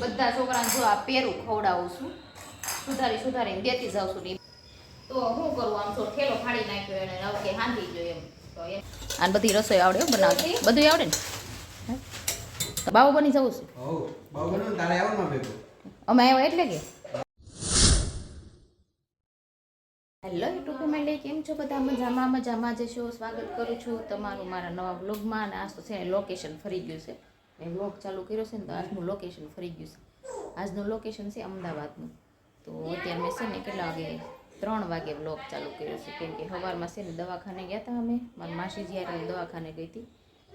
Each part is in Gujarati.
બધા છોકરાને જો આ પેરું ખવડાવું છું, સુધારીને દેતી જાઉં છું. તો શું કરું, આમ તો ઠેલો ફાડી નાખ્યો એને, હવે કે હાંધી ગયો એમ. તો આને બધી રસોઈ આવડે બનાવતી, બધું આવડે ને. બાવો બની જવું છે. અમે આવ્યા એટલે કે હેલો યુટ્યુબ ફેમિલી, કેમ છો બધા? મજામાં જશો. સ્વાગત કરું છું તમારું મારા નવા વ્લોગમાં. અને આજ તો છે ને લોકેશન ફરી ગયું છે. મેં વ્લોગ ચાલુ કર્યો છે ને તો આજનું લોકેશન ફરી ગયું છે. આજનું લોકેશન છે અમદાવાદનું. તો અત્યારે મેં છે ને કેટલા વાગે, 3 વાગે વ્લોગ ચાલુ કર્યો છે. કેમ કે સવારમાં છે ને દવાખાને ગયા હતા અમે, મારી માસી જ્યારે દવાખાને ગઈ હતી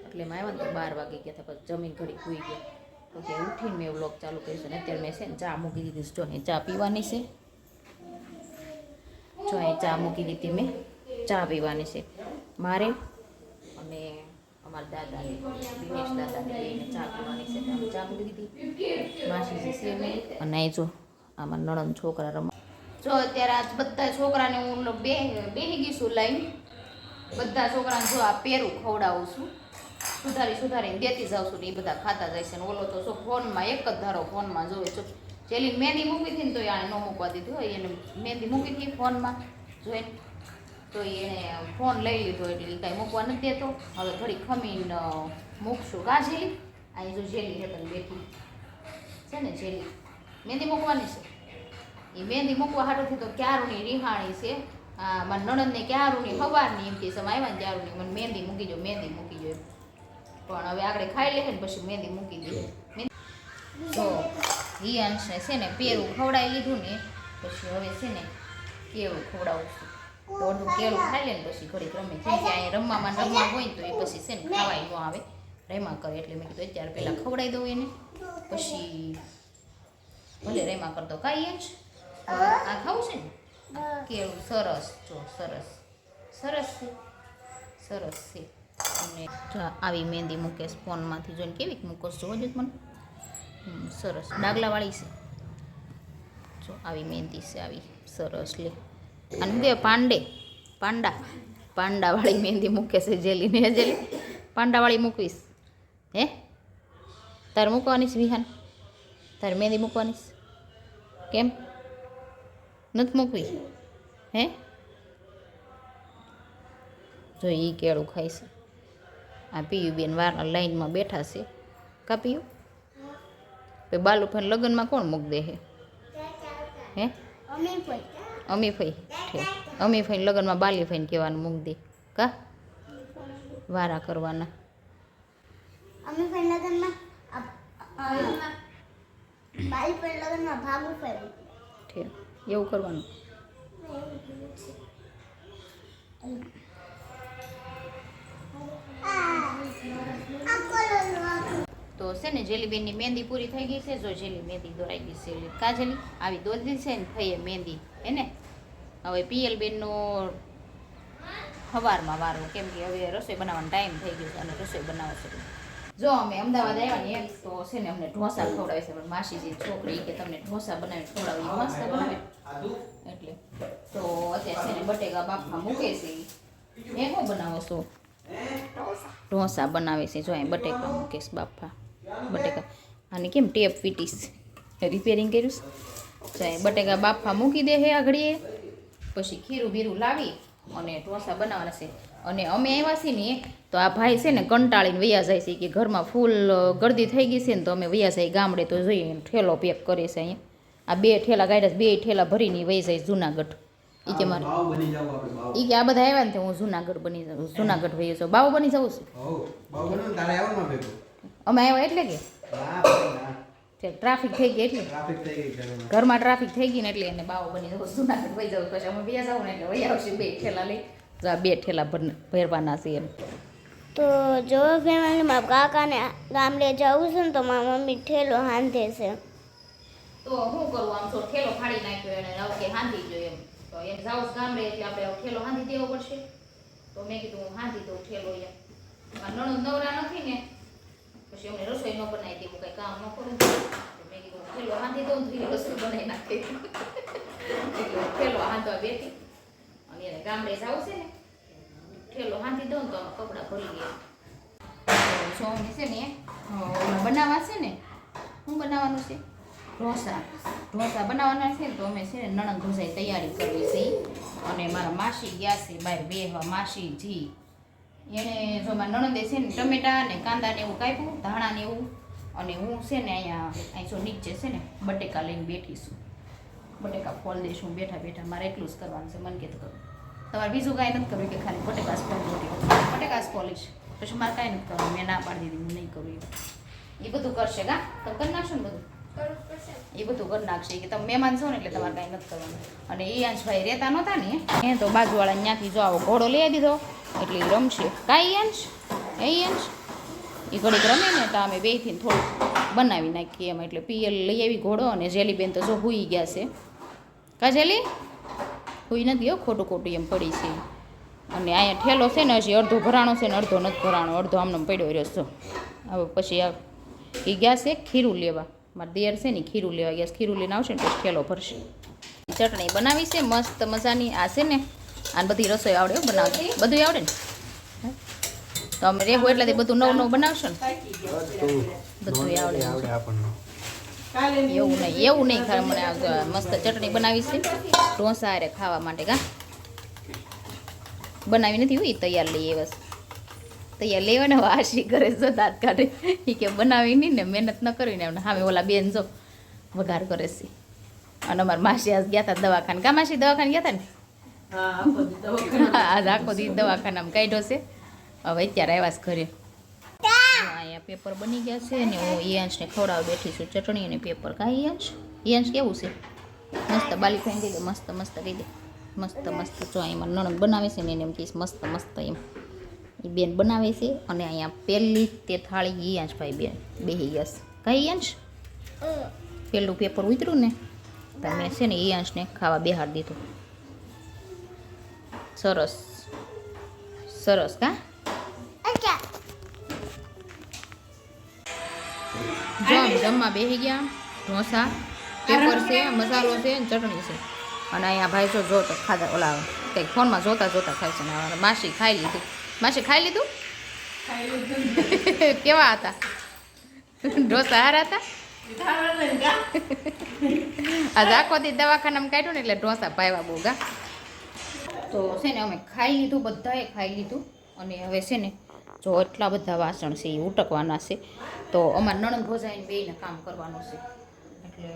એટલે મેં આવ્યા ને તો 12 વાગે ગયા હતા. પછી જમીન ઘડી સૂઈ ગયા તો ત્યાં ઉઠીને મેં વ્લોગ ચાલુ કર્યો છે. અને અત્યારે મેં છે ને ચા મૂકી દીધી. જો ને ચા પીવાની છે. જો અહીં ચા મૂકી દીધી મેં, ચા પીવાની છે મારે અને અમારા દાદાને, દિનેશ દાદાને લઈને ચા પીવાની છે. તો ચા મૂકી દીધી. માસીજી છે નહીં. અને અહીં જો આમાં નણંદ છોકરા રમવા. જો અત્યારે આજ બધા છોકરાને હું બેસી ગઈ છું લઈને. બધા છોકરાને જો આ પેરું ખવડાવું છું, સુધારીને દેતી જાઉં છું. ને એ બધા ખાતા જાય છે. ને ઓલો તો ફોનમાં એક જ ધારો ફોનમાં જોવે છે. જેલી મહેંદી મૂકી હતી ને તો આને ન મૂકવા દીધું હોય. એને મહેંદી મૂકી હતી ફોનમાં જોઈને, તો એને ફોન લઈ લીધો એટલે કાંઈ મૂકવા નથી દેતો. હવે થોડી ખમીને મૂકશું. કા જેલી અહીં જો જેલી હેતન બેઠી છે ને, જેલી મહેંદી મૂકવાની છે. એ મહેંદી મૂકવા હાટોથી તો ક્યારુની રિહાણી છે. મારા નણંદને ક્યારુની સવારની એમ કે સમય આવ્યા ને ત્યારુની મને મહેંદી મૂકી જો પણ હવે આગળ ખાઈ લે ને પછી મહેંદી મૂકી દે. તો એ અંશને છે ને પેરું ખવડાવી લીધું ને પછી હવે છે ને કેળું ખવડાવું છું. તો અડધું કેળું ખાઈ લે ને પછી ઘડીક રમે. કેમ કે અહીં રમવા હોય ને તો એ પછી છે ને ખાવાય ન આવે, રેમા કરે. એટલે મેં કીધું અત્યારે પહેલાં ખવડાવી દઉં એને, પછી ભલે રેમા કરતો કાંઈ અંશ. આ ખાવું છે ને કેળું. સરસ જો, સરસ છે. અને આવી મહેંદી મૂકેશ ફોનમાંથી જોઈને. કેવી મૂકોશ જોવો જ મને. સરસ ડાગલાવાળી છે. જો આવી મહેંદી છે, આવી સરસ. લે અને કે પાંડાવાળી મહેંદી મૂકે છે જેલીને. જેલી પાંડાવાળી મૂકવીશ હે? તારે મૂકવાની છે વિહાન? તારે મહેંદી મૂકવાની છે? કેમ નથી મૂકવી હે? જો એ કેળું ખાય છે. આ પીયું બેન વારના લાઈનમાં બેઠા છે. કા પીયું? તો બાલુભાઈ લગ્નમાં કોણ મૂક દે હે? અમીફઈ લગ્નમાં બાલીફઈને કહેવાનું મૂક દે. કા વારા કરવાના. એવું કરવાનું. તો છે ને જેલીબેનની મહેંદી પૂરી થઈ ગઈ છે. જો જેલી મહેંદી દોરાઈ ગઈ છે. કા જેલી આવી દોરી છે ને થઈએ મહેંદી એને. હવે પિયલબેનનો સવારમાં વારવું, કેમ કે હવે રસોઈ બનાવવાનો ટાઈમ થઈ ગયો છે અને રસોઈ બનાવે છે. જો અમે અમદાવાદ આવ્યા ને એમ તો છે ને અમને ઢોસા ખવડાવે છે. પણ માસીજી છોકરી કે તમને ઢોસા બનાવી ખવડાવી મસ્ત બનાવે એટલે. તો અત્યારે છે ને બટેકા બાફમાં મૂકે છે. એ શું બનાવો છો? ઢોસા બનાવે છે. જો અહીં બટેકા મૂકે છે બાફા. બટેકા આની કેમ ટેપ ફીટીસ રિપેરિંગ કર્યું છે. બટેકા બાફા મૂકી દે છે આગળીએ. પછી ખીરું બીરું લાવી અને ઢોસા બનાવવાના છે. અને અમે આવ્યા છીએ ને તો આ ભાઈ છે ને કંટાળીને વૈયા જાય છે કે ઘરમાં ફૂલ ગરદી થઈ ગઈ છે ને તો અમે વૈયા જાય ગામડે. તો જોઈએ ઠેલો પેક કરે છે અહીંયા. આ 2 ઠેલા ગાડ્યા, 2 ઠેલા ભરીને વહી જાય જુનાગઢ. એ કે મારે એ કે આ બધા આવ્યા ને તો હું જુનાગઢ વહી જાઉં. બાવો બની જવું છે. અમે આવ્યા એટલે કે ટ્રાફિક થઈ ગઈ એટલે ઘરમાં ટ્રાફિક થઈ ગઈ ને એટલે એને બાવો બની જવું, જુનાગઢ વહી જવું. પછી અમે વ્યા જાવ ને એટલે વહી આવશે 2 ઠેલા લઈ. 2 ઠેલા ભરવાના છે એમ. તો જો ફેમિલી મારા કાકાને ગામડે જવું છે ને તો મારા મમ્મી ઠેલો હાંધે છે. તો શું કરું, આમ તો ઠેલો ફાડી નાખ્યો એને, હવે કે હાંધી ગયો એમ. તો એમ જાઉં ગામડે એટલે આપણે ઠેલો હાંધી દેવો પડશે. તો મેં કીધું હું હાંધી દઉં ઠેલો એમ. નણંદ નવરા નથી ને પછી અમને રસોઈ ન બનાવી દેવું, કંઈ કામ ન કરું. મેં કીધું ઠેલો હાંધી દઉં તો રસોઈ બનાવી નાખી. એટલે ઠેલો હાંધવા બેઠી અને એને ગામડે જવું છે ને ઠેલો હાંધી દઉં ને તો કપડાં ભરી ગયા. સોમની છે ને બનાવવા છે ને. શું બનાવવાનું છે? ઢોસા બનાવવાના છે ને તો અમે છે ને નણંદ ઢોસાની તૈયારી કરવી છે અને મારા માસી ગયા છે બહાર બેહવા માસી જી એને જો મારા નણંદે છે ને ટમેટા ને કાંદા ને એવું કાપ્યું ધાણા ને એવું અને હું છે ને અહીંયા જો નીચે છે ને બટેકા લઈને બેઠી છું બટેકા ફોલ દઈશું બેઠા બેઠા મારે એટલું જ કરવાનું છે મન કે તો કરું તમારે બીજું કાંઈ નથી કરવું કે ખાલી બટેકા જ ફોલ બટેકા જ ફોલીશ પછી મારે કાંઈ નથી કરવું મેં ના પાડી દીધી હું નહીં કરું એ બધું કરશે ગા તમે કરી નાખશો ને બધું એ બધું કરી નાખશે કે તમે મહેમાન છો ને એટલે તમારે કાંઈ નથી કરવાનું અને એ અંશભાઈ રહેતા નહોતા ને એ તો બાજુવાળા ત્યાંથી જો આવો ઘોડો લઈ દીધો એટલે એ રમશે કાંઈ અંશ એ અંશ એ ઘડીક રમે ને તો અમે બેથી થોડુંક બનાવી નાખીએ એમ એટલે પિયલ લઈ આવી ઘોડો અને જેલીબેન તો જો હુઈ ગયા છે કા જેલી હુઈ નથી હો ખોટું ખોટું એમ પડી છે અને અહીંયા ઠેલો છે ને હજી અડધો ભરાણો છે ને અડધો નથી ભરાણો અડધો આમને પડ્યો રહ્યો છો હવે પછી એ ગયા છે ખીરું લેવા મારા દેર છે ને ખીરું લેવા ગયા ખીરું લઈને આવશે ને પછી ઠેલો ભરશે ચટણી બનાવી છે મસ્ત મજાની આ છે ને આને બધી રસોઈ આવડે બનાવતી બધું આવડે ને તો અમે રહેવું એટલે બધું નવું નવું બનાવશો ને બધું આવડે એવું નહીં ખરે મને મસ્ત ચટણી બનાવી છે ઢોસા અરે ખાવા માટે કા બનાવી નથી હોય તૈયાર લઈએ બસ તૈયાર લેવાને વાસી કરે જો દાંત કાઢે એ કે બનાવી નહીં ને મહેનત ન કરવી ને એમને સામે ઓલા બેન જો વઘાર કરે છે અને અમારા માસી આજ ગયા હતા દવાખાને કા માસી દવાખાને ગયા હતા ને આજ આખો દી દવાખાનામાં કાઢ્યો છે હવે અત્યારે આવ્યા ઘરે અહીંયા પેપર બની ગયા છે અને હું એ અંશને ખવડાવવા બેઠી છું ચટણી અને પેપર કાંઈ એ અંશ કેવું છે મસ્ત બાલી ખાઈને દઈ દે મસ્ત મસ્ત કહી દે મસ્ત મસ્ત જો એમાં નણંદ બનાવે છે ને એને એમ કહીશ મસ્ત મસ્ત એમ એ બેન બનાવે છે અને અહીંયા પહેલી તે થાળી એ અંશભાઈ બેન બેસી ગયા છે કઈ અંશ પહેલું પેપર ઉતર્યું ને તમે છે ને એ અંશને ખાવા બેહાડી દીધું સરસ સરસ કા જમવા બેસી ગયા ઢોસા પેપર છે મસાલો છે ચટણી છે અને અહીંયા ભાઈ જો જોતો ખાધા ઓલા કંઈક ફોનમાં જોતા જોતા ખાય છે ને માસી ખાઈ લીધું માસી ખાઈ લીધું કેવા હતા ઢોસા હારા હતા આજે આખો દી દવાખાનામાં કાઢ્યું ને એટલે ઢોસા ભાવ્યા બહુ ગા તો છે ને અમે ખાઈ લીધું બધાએ ખાઈ લીધું અને હવે છે ને જો એટલા બધા વાસણ છે એ ઉટકવાના છે તો અમારા નણંદ ભોજાઈને બેયને કામ કરવાનું છે એટલે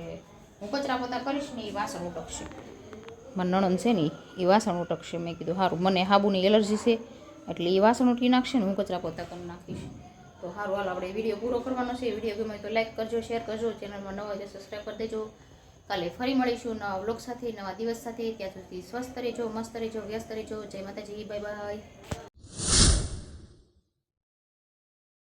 હું કચરા પોતા કરીશ ને એ વાસણ ઉટકશે મારા નણંદ છે ને એ વાસણ ઉટકશે મેં કીધું સારું મને હાબુની એલર્જી છે એટલે એ વાસણ ઉઠી નાખશે ને હું કચરા પોતા કરી નાખીશ તો સારું હાલ આપણે વિડીયો પૂરો કરવાનો છે વિડીયો ગમે તો લાઈક કરજો શેર કરજો ચેનલમાં નવા હોય તો સબસ્ક્રાઈબ કરી દેજો કાલે ફરી મળીશું નવા વ્લોગ સાથે નવા દિવસ સાથે ત્યાં સુધી સ્વસ્થ રહેજો મસ્ત રહેજો વ્યસ્ત રહેજો જય માતાજી બાય બાય